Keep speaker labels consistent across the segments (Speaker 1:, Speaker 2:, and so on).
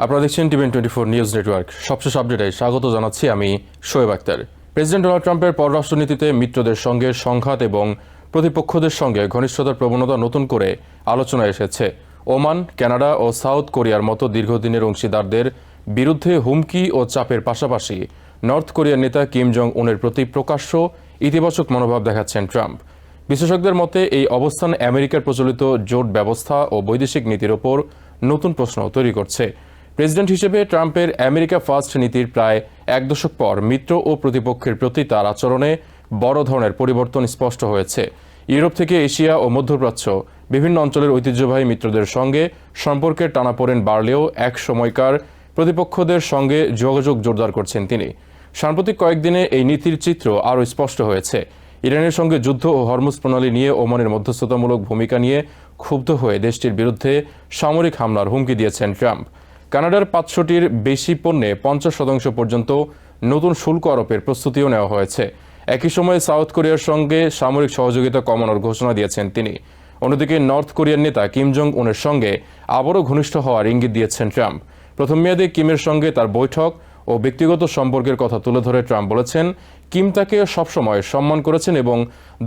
Speaker 1: আপনারা দেখছেন টিভেন24 news network. সবশেষ আপডেটে স্বাগত জানাচ্ছি আমি শোয়েব আক্তার। প্রেসিডেন্ট ডোনাল্ড ট্রাম্পের পররাষ্ট্রনীতিতে মিত্রদের সঙ্গে সংঘাত এবং প্রতিপক্ষদের সঙ্গে ঘনিষ্ঠতার প্রবণতা নতুন করে আলোচনায় এসেছে। ওমান, কানাডা ও সাউথ কোরিয়ার মতো দীর্ঘদিনের অংশীদারদের বিরুদ্ধে হুমকি ও চাপের পাশাপাশি নর্থ কোরিয়ার নেতা কিম জং উনের প্রতি প্রকাশ্য ইতিবাচক মনোভাব দেখাচ্ছেন ট্রাম্প। বিশেষজ্ঞদের মতে এই অবস্থান আমেরিকার প্রচলিত জোট ব্যবস্থা ও বৈদেশিক নীতির ওপর নতুন প্রশ্ন তৈরি করছে। প্রেসিডেন্ট হিসেবে ট্রাম্পের আমেরিকা ফার্স্ট নীতির প্রায় এক দশক পর মিত্র ও প্রতিপক্ষের প্রতি তার আচরণে বড় ধরনের পরিবর্তন স্পষ্ট হয়েছে। ইউরোপ থেকে এশিয়া ও মধ্যপ্রাচ্য বিভিন্ন অঞ্চলের ঐতিহ্যবাহী মিত্রদের সঙ্গে সম্পর্কের টানাপোড়েন বাড়লেও এক সময়কার প্রতিপক্ষদের সঙ্গে যোগাযোগ জোরদার করছেন তিনি। সাম্প্রতিক কয়েকদিনে এই নীতির চিত্র আরও স্পষ্ট হয়েছে। ইরানের সঙ্গে যুদ্ধ ও হরমুজ প্রণালী নিয়ে ওমানের মধ্যস্থতামূলক ভূমিকা নিয়ে ক্ষুব্ধ হয়ে দেশটির বিরুদ্ধে সামরিক হামলার হুমকি দিয়েছেন ট্রাম্প। কানাডার 500টির বেশি পণ্যে 50% পর্যন্ত নতুন শুল্ক আরোপের প্রস্তুতিও নেওয়া হয়েছে। একই সময়ে সাউথ কোরিয়ার সঙ্গে সামরিক সহযোগিতা কমানোর ঘোষণা দিয়েছেন তিনি। অন্যদিকে নর্থ কোরিয়ার নেতা কিম জং উনের সঙ্গে আবারও ঘনিষ্ঠ হওয়ার ইঙ্গিত দিয়েছেন ট্রাম্প। প্রথম মেয়াদে কিমের সঙ্গে তার বৈঠক ও ব্যক্তিগত সম্পর্কের কথা তুলে ধরে ট্রাম্প বলেছেন, কিম তাকে সবসময় সম্মান করেছেন এবং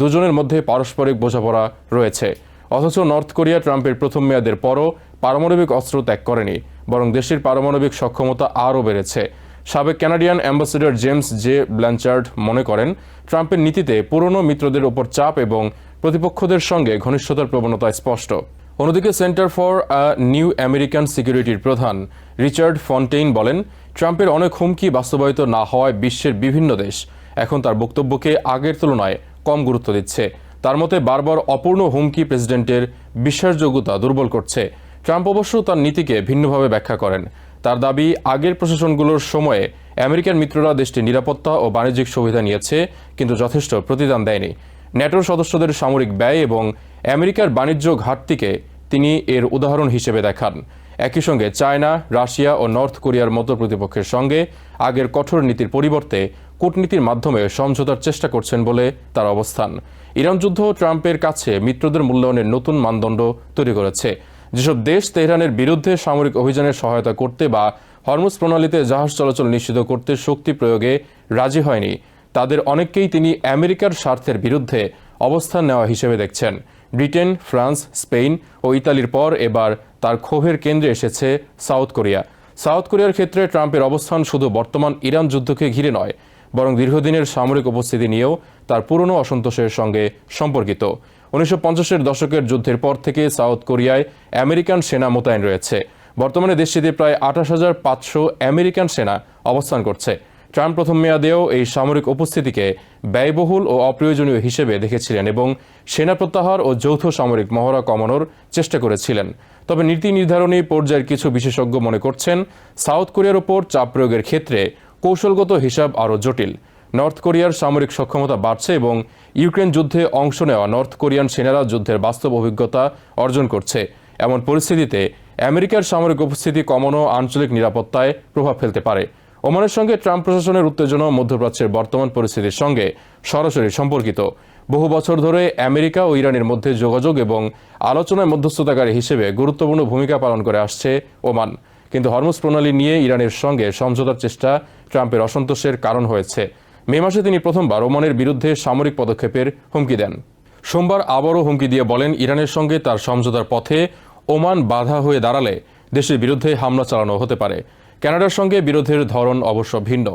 Speaker 1: দুজনের মধ্যে পারস্পরিক বোঝাপড়া রয়েছে। অথচ নর্থ কোরিয়া ট্রাম্পের প্রথম মেয়াদের পরও পারমাণবিক অস্ত্র ত্যাগ করেনি, বরং দেশটির পারমাণবিক সক্ষমতা আরও বেড়েছে। সাবেক কানাডিয়ান অ্যাম্বাসেডর জেমস জে ব্ল্যানচার্ড মনে করেন, ট্রাম্পের নীতিতে পুরনো মিত্রদের ওপর চাপ এবং প্রতিপক্ষদের সঙ্গে ঘনিষ্ঠতার প্রবণতা স্পষ্ট। অন্যদিকে সেন্টার ফর নিউ আমেরিকান সিকিউরিটির প্রধান রিচার্ড ফন্টেইন বলেন, ট্রাম্পের অনেক হুমকি বাস্তবায়িত না হওয়ায় বিশ্বের বিভিন্ন দেশ এখন তার বক্তব্যকে আগের তুলনায় কম গুরুত্ব দিচ্ছে। তার মতে বারবার অপূর্ণ হুমকি প্রেসিডেন্টের বিশ্বাসযোগ্যতা দুর্বল করছে। ট্রাম্প অবশ্য তার নীতিকে ভিন্নভাবে ব্যাখ্যা করেন। তার দাবি, আগের প্রশাসনগুলোর সময়ে আমেরিকার মিত্ররা দেশটির নিরাপত্তা ও বাণিজ্যিক সুবিধা নিয়েছে, কিন্তু যথেষ্ট প্রতিদান দেয়নি। ন্যাটোর সদস্যদের সামরিক ব্যয় এবং আমেরিকার বাণিজ্য ঘাটতিকে তিনি এর উদাহরণ হিসেবে দেখান। একই সঙ্গে চায়না, রাশিয়া ও নর্থ কোরিয়ার মতো প্রতিপক্ষের সঙ্গে আগের কঠোর নীতির পরিবর্তে কূটনীতির মাধ্যমে সমঝোতার চেষ্টা করছেন বলে তার অবস্থান। ইরান যুদ্ধ ট্রাম্পের কাছে মিত্রদের মূল্যায়নের নতুন মানদণ্ড তৈরি করেছে। যেসব দেশ তেহরানের বিরুদ্ধে সামরিক অভিযানের সহায়তা করতে বা হরমুজ প্রণালীতে জাহাজ চলাচল নিষিদ্ধ করতে শক্তি প্রয়োগে রাজি হয়নি, তাদের অনেককেই তিনি আমেরিকার স্বার্থের বিরুদ্ধে অবস্থান নেওয়া হিসেবে দেখছেন। ব্রিটেন, ফ্রান্স, স্পেন ও ইতালির পর এবার তার ক্ষোভের কেন্দ্রে এসেছে সাউথ কোরিয়া। সাউথ কোরিয়ার ক্ষেত্রে ট্রাম্পের অবস্থান শুধু বর্তমান ইরান যুদ্ধকে ঘিরে নয়, বরং দীর্ঘদিনের সামরিক উপস্থিতি নিয়েও তার পুরনো অসন্তোষের সঙ্গে সম্পর্কিত। 1950-এর দশকের যুদ্ধের পর থেকে সাউথ কোরিয়ায় আমেরিকান সেনা মোতায়েন রয়েছে। বর্তমানে দেশটিতে প্রায় 28,500 আমেরিকান সেনা অবস্থান করছে। ট্রাম্প প্রথম মেয়াদেও এই সামরিক উপস্থিতিকে ব্যয়বহুল ও অপ্রয়োজনীয় হিসেবে দেখেছিলেন এবং সেনা প্রত্যাহার ও যৌথ সামরিক মহড়া কমানোর চেষ্টা করেছিলেন। তবে নীতি নির্ধারণী পর্যায়ের কিছু বিশেষজ্ঞ মনে করছেন, সাউথ কোরিয়ার ওপর চাপ প্রয়োগের ক্ষেত্রে কৌশলগত হিসাব আরও জটিল। নর্থ কোরিয়ার সামরিক সক্ষমতা বাড়ছে এবং ইউক্রেন যুদ্ধে অংশ নেওয়া নর্থ কোরিয়ান সেনারা যুদ্ধের বাস্তব অভিজ্ঞতা অর্জন করছে। এমন পরিস্থিতিতে আমেরিকার সামরিক উপস্থিতি কমানো আঞ্চলিক নিরাপত্তায় প্রভাব ফেলতে পারে। ওমানের সঙ্গে ট্রাম্প প্রশাসনের উত্তেজনা মধ্যপ্রাচ্যের বর্তমান পরিস্থিতির সঙ্গে সরাসরি সম্পর্কিত। বহু বছর ধরে আমেরিকা ও ইরানের মধ্যে যোগাযোগ এবং আলোচনায় মধ্যস্থতাকারী হিসেবে গুরুত্বপূর্ণ ভূমিকা পালন করে আসছে ওমান। কিন্তু হরমুজ প্রণালী নিয়ে ইরানের সঙ্গে সমঝোতার চেষ্টা ট্রাম্পের অসন্তোষের কারণ হয়েছে। মে মাসে তিনি প্রথমবার ওমানের বিরুদ্ধে সামরিক পদক্ষেপের হুমকি দেন। সোমবার আবারও হুমকি দিয়ে বলেন, ইরানের সঙ্গে তার সমঝোতার পথে ওমান বাধা হয়ে দাঁড়ালে দেশের বিরুদ্ধে হামলা চালানো হতে পারে। কানাডার সঙ্গে বিরোধের ধরন অবশ্য ভিন্ন।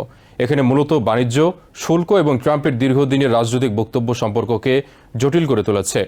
Speaker 1: এখানে মূলত বাণিজ্য, শুল্ক এবং ট্রাম্পের দীর্ঘদিনের রাজনৈতিক বক্তব্য সম্পর্ককে জটিল করে তুলেছে।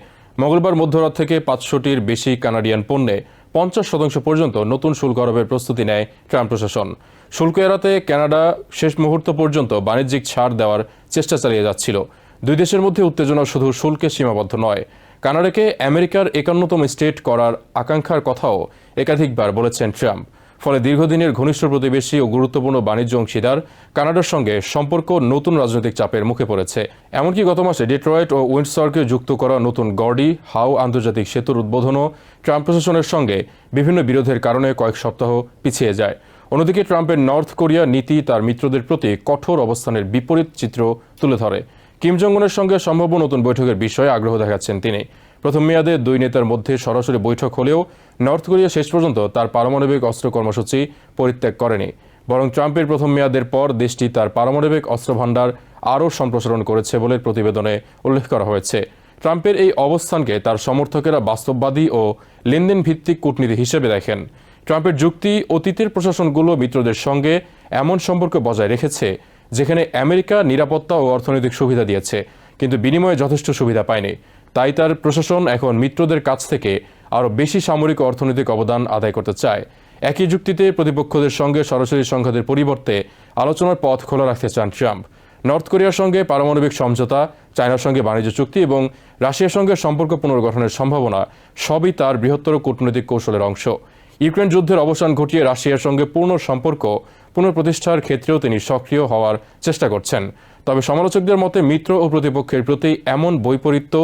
Speaker 1: মঙ্গলবার মধ্যরাত থেকে 500টির বেশি কানাডিয়ান পণ্যে 50% পর্যন্ত নতুন শুল্ক আরোপের প্রস্তুতি নেয় ট্রাম্প প্রশাসন। শুল্ক এড়াতে কানাডা শেষ মুহূর্ত পর্যন্ত বাণিজ্যিক ছাড় দেওয়ার চেষ্টা চালিয়ে যাচ্ছিল। দুই দেশের মধ্যে উত্তেজনা শুধু শুল্কে সীমাবদ্ধ নয়, কানাডাকে আমেরিকার 51তম স্টেট করার আকাঙ্ক্ষার কথাও একাধিকবার বলেছেন ট্রাম্প। ফলে দীর্ঘদিনের ঘনিষ্ঠ প্রতিবেশী ও গুরুত্বপূর্ণ বাণিজ্য অংশীদার কানাডার সঙ্গে সম্পর্ক নতুন রাজনৈতিক চাপের মুখে পড়েছে। এমনকি গত মাসে ডেট্রয়েট ও উইন্ডসরকে যুক্ত করা নতুন গর্ডি হাউ আন্তর্জাতিক সেতুর উদ্বোধনও ট্রাম্প প্রশাসনের সঙ্গে বিভিন্ন বিরোধের কারণে কয়েক সপ্তাহ পিছিয়ে যায়। অন্যদিকে ট্রাম্পের নর্থ কোরিয়া নীতি তার মিত্রদের প্রতি কঠোর অবস্থানের বিপরীত চিত্র তুলে ধরে। কিম জং উনের সঙ্গে সম্ভাব্য নতুন বৈঠকের বিষয়ে আগ্রহ দেখাচ্ছেন তিনি। প্রথম মেয়াদে দুই নেতার মধ্যে সরাসরি বৈঠক হলেও নর্থ কোরিয়া শেষ পর্যন্ত তার পারমাণবিক অস্ত্র কর্মসূচি পরিত্যাগ করেনি, বরং ট্রাম্পের প্রথম মেয়াদের পর দেশটি তার পারমাণবিক অস্ত্র ভান্ডার আরও সম্প্রসারণ করেছে বলে প্রতিবেদনে উল্লেখ করা হয়েছে। ট্রাম্পের এই অবস্থানকে তার সমর্থকেরা বাস্তববাদী ও লেনদেন ভিত্তিক কূটনীতি হিসেবে দেখেন। ট্রাম্পের যুক্তি, অতীতের প্রশাসনগুলো মিত্রদের সঙ্গে এমন সম্পর্ক বজায় রেখেছে যেখানে আমেরিকা নিরাপত্তা ও অর্থনৈতিক সুবিধা দিয়েছে, কিন্তু বিনিময়ে যথেষ্ট সুবিধা পায়নি। তাই তার প্রশাসন এখন মিত্রদের কাছ থেকে আরও বেশি সামরিক ও অর্থনৈতিক অবদান আদায় করতে চায়। একই যুক্তিতে প্রতিপক্ষদের সঙ্গে সরাসরি সংঘাতের পরিবর্তে আলোচনার পথ খোলা রাখতে চান ট্রাম্প। নর্থ কোরিয়ার সঙ্গে পারমাণবিক সমঝোতা, চায়নার সঙ্গে বাণিজ্য চুক্তি এবং রাশিয়ার সঙ্গে সম্পর্ক পুনর্গঠনের সম্ভাবনা সবই তার বৃহত্তর কূটনৈতিক কৌশলের অংশ। ইউক্রেন যুদ্ধের অবসান ঘটিয়ে রাশিয়ার সঙ্গে পূর্ণ সম্পর্ক পুনঃপ্রতিষ্ঠার ক্ষেত্রেও তিনি সক্রিয় হওয়ার চেষ্টা করছেন। তবে সমালোচকদের মতে মিত্র ও প্রতিপক্ষের প্রতি এমন বৈপরীত্য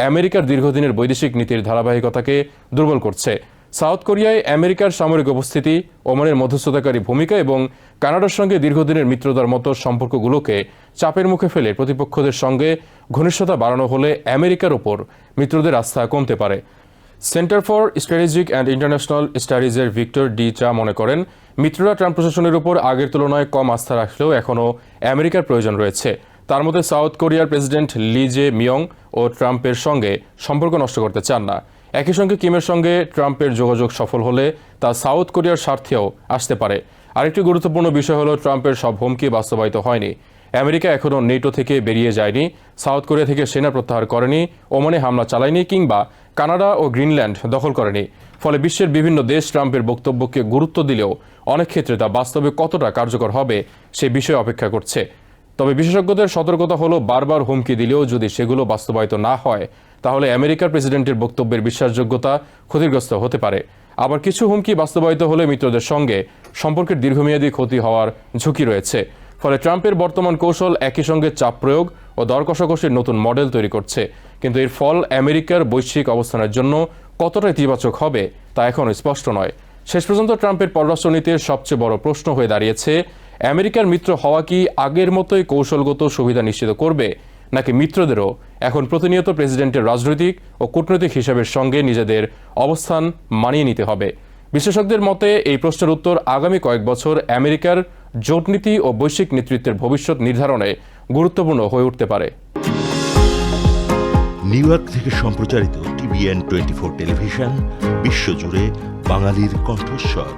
Speaker 1: আমেরিকার দীর্ঘদিনের বৈদেশিক নীতির ধারাবাহিকতাকে দুর্বল করছে। সাউথ কোরিয়ায় আমেরিকার সামরিক উপস্থিতি, ওমানের মধ্যস্থতাকারী ভূমিকা এবং কানাডার সঙ্গে দীর্ঘদিনের মিত্রতার মতো সম্পর্কগুলোকে চাপের মুখে ফেলে প্রতিপক্ষদের সঙ্গে ঘনিষ্ঠতা বাড়ানো হলে আমেরিকার ওপর মিত্রদের আস্থা কমতে পারে। Centre for strategic and international স্টাডিজের ভিক্টর ডি চা মনে করেন, মিত্ররা ট্রাম্প প্রশাসনের উপর আগের তুলনায় কম আস্থা রাখলেও এখনও আমেরিকার প্রয়োজন রয়েছে। তার মধ্যে সাউথ কোরিয়ার প্রেসিডেন্ট লি জে মিয়ং ও ট্রাম্পের সঙ্গে সম্পর্ক নষ্ট করতে চান না। একই সঙ্গে কিমের সঙ্গে ট্রাম্পের যোগাযোগ সফল হলে তা সাউথ কোরিয়ার স্বার্থেও আসতে পারে। আরেকটি গুরুত্বপূর্ণ বিষয় হলো ট্রাম্পের সব হুমকি বাস্তবায়িত হয়নি। আমেরিকা এখনও নেটো থেকে বেরিয়ে যায়নি, সাউথ কোরিয়া থেকে সেনা প্রত্যাহার করেনি, ওমানে হামলা চালায়নি কিংবা কানাডা ও গ্রিনল্যান্ড দখল করেনি। ফলে বিশ্বের বিভিন্ন দেশ ট্রাম্পের বক্তব্যকে গুরুত্ব দিলেও অনেক ক্ষেত্রে তা বাস্তবে কতটা কার্যকর হবে সে বিষয়ে অপেক্ষা করছে। তবে বিশেষজ্ঞদের সতর্কতা হলো, বারবার হুমকি দিলেও যদি সেগুলো বাস্তবায়িত না হয় তাহলে আমেরিকার প্রেসিডেন্টের বক্তব্যের বিশ্বাসযোগ্যতা ক্ষতিগ্রস্ত হতে পারে। আবার কিছু হুমকি বাস্তবায়িত হলে মিত্রদের সঙ্গে সম্পর্কের দীর্ঘমেয়াদী ক্ষতি হওয়ার ঝুঁকি রয়েছে। ফলে ট্রাম্পের বর্তমান কৌশল একই সঙ্গে চাপ প্রয়োগ ও দর কষাকষির নতুন মডেল তৈরি করছে, কিন্তু এর ফল আমেরিকার বৈশ্বিক অবস্থানের জন্য কতটা ইতিবাচক হবে তা এখনও স্পষ্ট নয়। শেষ পর্যন্ত ট্রাম্পের পররাষ্ট্রনীতির সবচেয়ে বড় প্রশ্ন হয়ে দাঁড়িয়েছে, আমেরিকার মিত্র হওয়া কি আগের মতোই কৌশলগত সুবিধা নিশ্চিত করবে, নাকি মিত্রদেরও এখন প্রতিনিয়ত প্রেসিডেন্টের রাজনৈতিক ও কূটনৈতিক হিসাবের সঙ্গে নিজেদের অবস্থান মানিয়ে নিতে হবে। বিশেষজ্ঞদের মতে এই প্রশ্নের উত্তর আগামী কয়েক বছর আমেরিকার জোটনীতি ও বৈশ্বিক নেতৃত্বের ভবিষ্যৎ নির্ধারণে গুরুত্বপূর্ণ হয়ে উঠতে পারে।
Speaker 2: নিউ ইয়র্ক থেকে সম্প্রচারিত TVN 24 টেলিভিশন বিশ্বজুড়ে বাঙালির কণ্ঠস্বর।